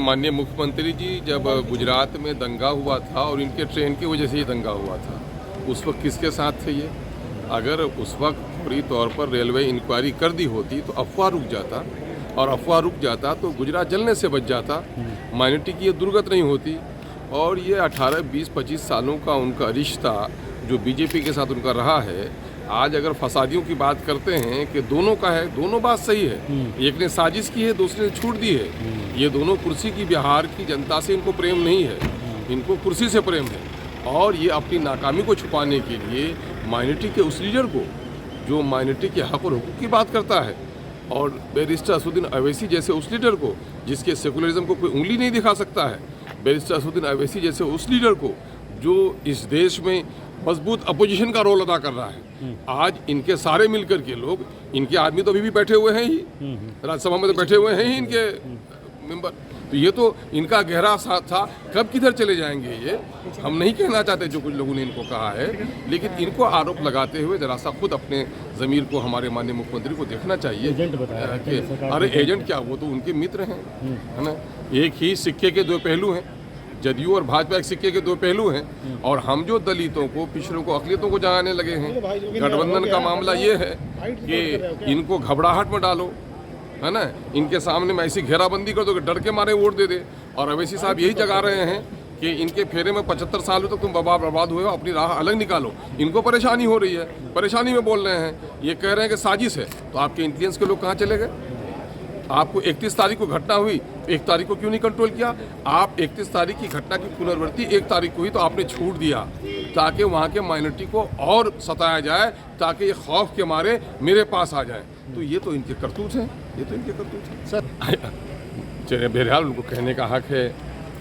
माननीय मुख्यमंत्री जी जब गुजरात में दंगा हुआ था और इनके ट्रेन की वजह से ही दंगा हुआ था, उस वक्त किसके साथ थे ये? अगर उस वक्त पूरी तौर पर रेलवे इंक्वायरी कर दी होती तो अफवाह रुक जाता, और अफवाह रुक जाता तो गुजरात जलने से बच जाता, माइनॉरिटी की ये दुर्गत नहीं होती। और ये 18, 20, 25 सालों का उनका रिश्ता जो बीजेपी के साथ उनका रहा है, आज अगर फसादियों की बात करते हैं कि दोनों का है, दोनों बात सही है। एक ने साजिश की है, दूसरे ने छूट दी है। ये दोनों कुर्सी की, बिहार की जनता से इनको प्रेम नहीं है, इनको कुर्सी से प्रेम है। और ये अपनी नाकामी को छुपाने के लिए माइनॉरिटी के उस लीडर को जो माइनॉरिटी के हक और हुकूक की बात करता है, और बैरिस्टर असदुद्दीन अवैसी जैसे उस लीडर को जिसके सेकुलरिज्म को कोई उंगली नहीं दिखा सकता है, बैरिस्टर असदुद्दीन अवैसी जैसे उस लीडर को जो इस देश में मजबूत अपोजिशन का रोल अदा कर रहा है। आज इनके सारे मिलकर के लोग, इनके आदमी तो अभी भी बैठे हुए हैं ही, राज्यसभा में तो बैठे हुए हैं ही इनके मेंबर, तो ये तो इनका गहरा साथ था। कब किधर चले जाएंगे ये हम नहीं कहना चाहते, जो कुछ लोगों ने इनको कहा है, लेकिन इनको आरोप लगाते हुए जरा सा खुद अपने ज़मीर को हमारे माननीय मुख्यमंत्री को देखना चाहिए कि अरे एजेंट क्या, वो तो उनके मित्र हैं, है ना। एक ही सिक्के के दो पहलू हैं, जदयू और भाजपा एक सिक्के के दो पहलू हैं। और हम जो दलितों को, पिछड़ों को, अक़लियतों को जगाने लगे हैं, गठबंधन का मामला ये है कि इनको घबराहट में डालो, है ना, इनके सामने में ऐसी घेराबंदी कर दो कि डर के मारे वोट दे दे। और अवैसी साहब यही जगा रहे हैं कि इनके फेरे में 75 सालों तक तुम बर्बाद हुए हो, अपनी राह अलग निकालो। इनको परेशानी हो रही है, परेशानी में बोल रहे हैं, ये कह रहे हैं कि साजिश है। तो आपके इंटेलिजेंस के लोग कहाँ चले गए? आपको 31 तारीख को घटना हुई, 1 तारीख को क्यों नहीं कंट्रोल किया? आप 31 तारीख की घटना की पुनरावृत्ति 1 तारीख को हुई तो आपने छूट दिया ताकि वहाँ के माइनॉरिटी को और सताया जाए, ताकि ये खौफ के मारे मेरे पास आ जाए। तो ये तो इनके करतूत हैं, ये तो इनके करतूत हैं सर। चलिए, बहरहाल उनको कहने का हक है,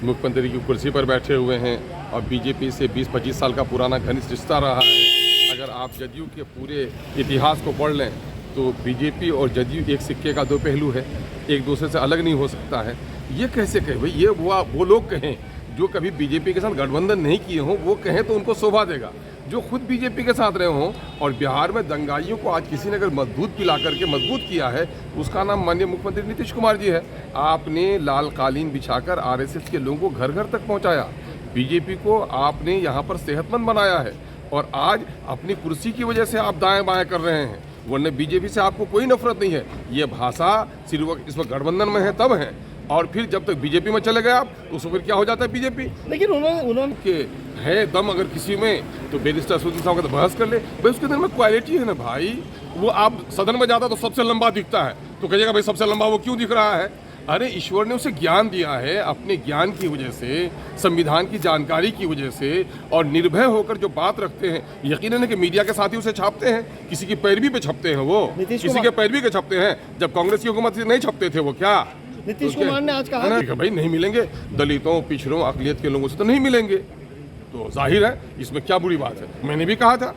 मुख्यमंत्री की कुर्सी पर बैठे हुए हैं और बीजेपी से 20-25 साल का पुराना घनिष्ठ रिश्ता रहा है। अगर आप जदयू के पूरे इतिहास को पढ़ लें तो बीजेपी और जदयू एक सिक्के का दो पहलू है, एक दूसरे से अलग नहीं हो सकता है। ये कैसे कहें भाई? ये वो लोग कहें जो कभी बीजेपी के साथ गठबंधन नहीं किए हों, वो कहें तो उनको शोभा देगा। जो खुद बीजेपी के साथ रहे हों, और बिहार में दंगाइयों को आज किसी ने अगर दूध पिला करके मजबूत किया है, उसका नाम माननीय मुख्यमंत्री नीतीश कुमार जी है। आपने लाल कालीन बिछाकर आरएसएस के लोगों को घर घर तक पहुंचाया, बीजेपी को आपने यहाँ पर सेहतमंद बनाया है, और आज अपनी कुर्सी की वजह से आप दाएं बाएं कर रहे हैं, वरना बीजेपी से आपको कोई नफरत नहीं है। ये भाषा सिर्फ इस वक्त गठबंधन में है तब है, और फिर जब तक बीजेपी में चले गए आप, तो उसको फिर क्या हो जाता है बीजेपी। लेकिन उन्होंने के है दम अगर किसी में, तो बैरिस्टर असदुद्दीन साहब का तो बहस कर ले भाई, उसके अंदर में क्वालिटी है ना भाई। वो आप सदन में जाता तो सबसे लंबा दिखता है, तो कहिएगा भाई सबसे लंबा वो क्यों दिख रहा है? अरे ईश्वर ने उसे ज्ञान दिया है, अपने ज्ञान की वजह से, संविधान की जानकारी की वजह से, और निर्भय होकर जो बात रखते हैं। यकीनन है कि मीडिया के साथी उसे छापते हैं, किसी की पैरवी पे छपते हैं, वो किसी के पैरवी के छपते हैं। जब कांग्रेस की हुकूमत नहीं छपते थे वो, क्या नीतीश कुमार ने आज कहा भाई नहीं मिलेंगे, दलितों, पिछड़ों, अक़लियत के लोगों से तो नहीं मिलेंगे। तो जाहिर है इसमें क्या बुरी बात है? मैंने भी कहा था,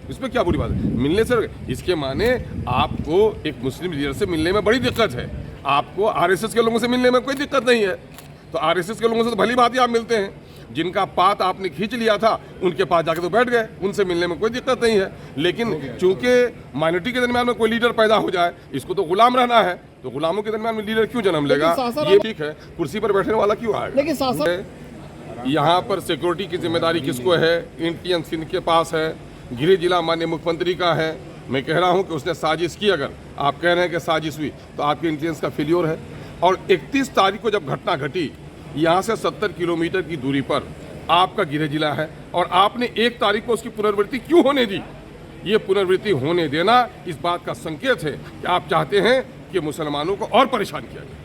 इसमें क्या बुरी बात है? मिलने से इसके माने आपको एक मुस्लिम लीडर से मिलने में बड़ी दिक्कत है, आपको आरएसएस के लोगों से मिलने में कोई दिक्कत नहीं है। तो आरएसएस के लोगों से तो भली बात ही आप मिलते हैं, जिनका पात आपने खींच लिया था उनके पास जाके तो बैठ गए, उनसे मिलने में कोई दिक्कत नहीं है। लेकिन चूंकि माइनॉरिटी के दरमियान में कोई लीडर पैदा हो जाए, इसको तो गुलाम रहना है, तो गुलामों के दरमियान में लीडर क्यों जन्म लेगा? ये ठीक है, कुर्सी पर बैठने वाला क्यों आएगा? लेकिन यहाँ पर सिक्योरिटी की जिम्मेदारी किसको है? इंटेलिजेंस सिंह के पास है, गृह जिला माननीय मुख्यमंत्री का है। मैं कह रहा हूँ कि उसने साजिश की, अगर आप कह रहे हैं कि साजिश हुई, तो आपके इंटेलिजेंस का फेल्योर है। और 31 तारीख को जब घटना घटी, यहाँ से 70 किलोमीटर की दूरी पर आपका गृह जिला है, और आपने 1 तारीख को उसकी पुनरावृत्ति क्यों होने दी? ये पुनरावृत्ति होने देना इस बात का संकेत है कि आप चाहते हैं कि मुसलमानों को और परेशान किया जाए।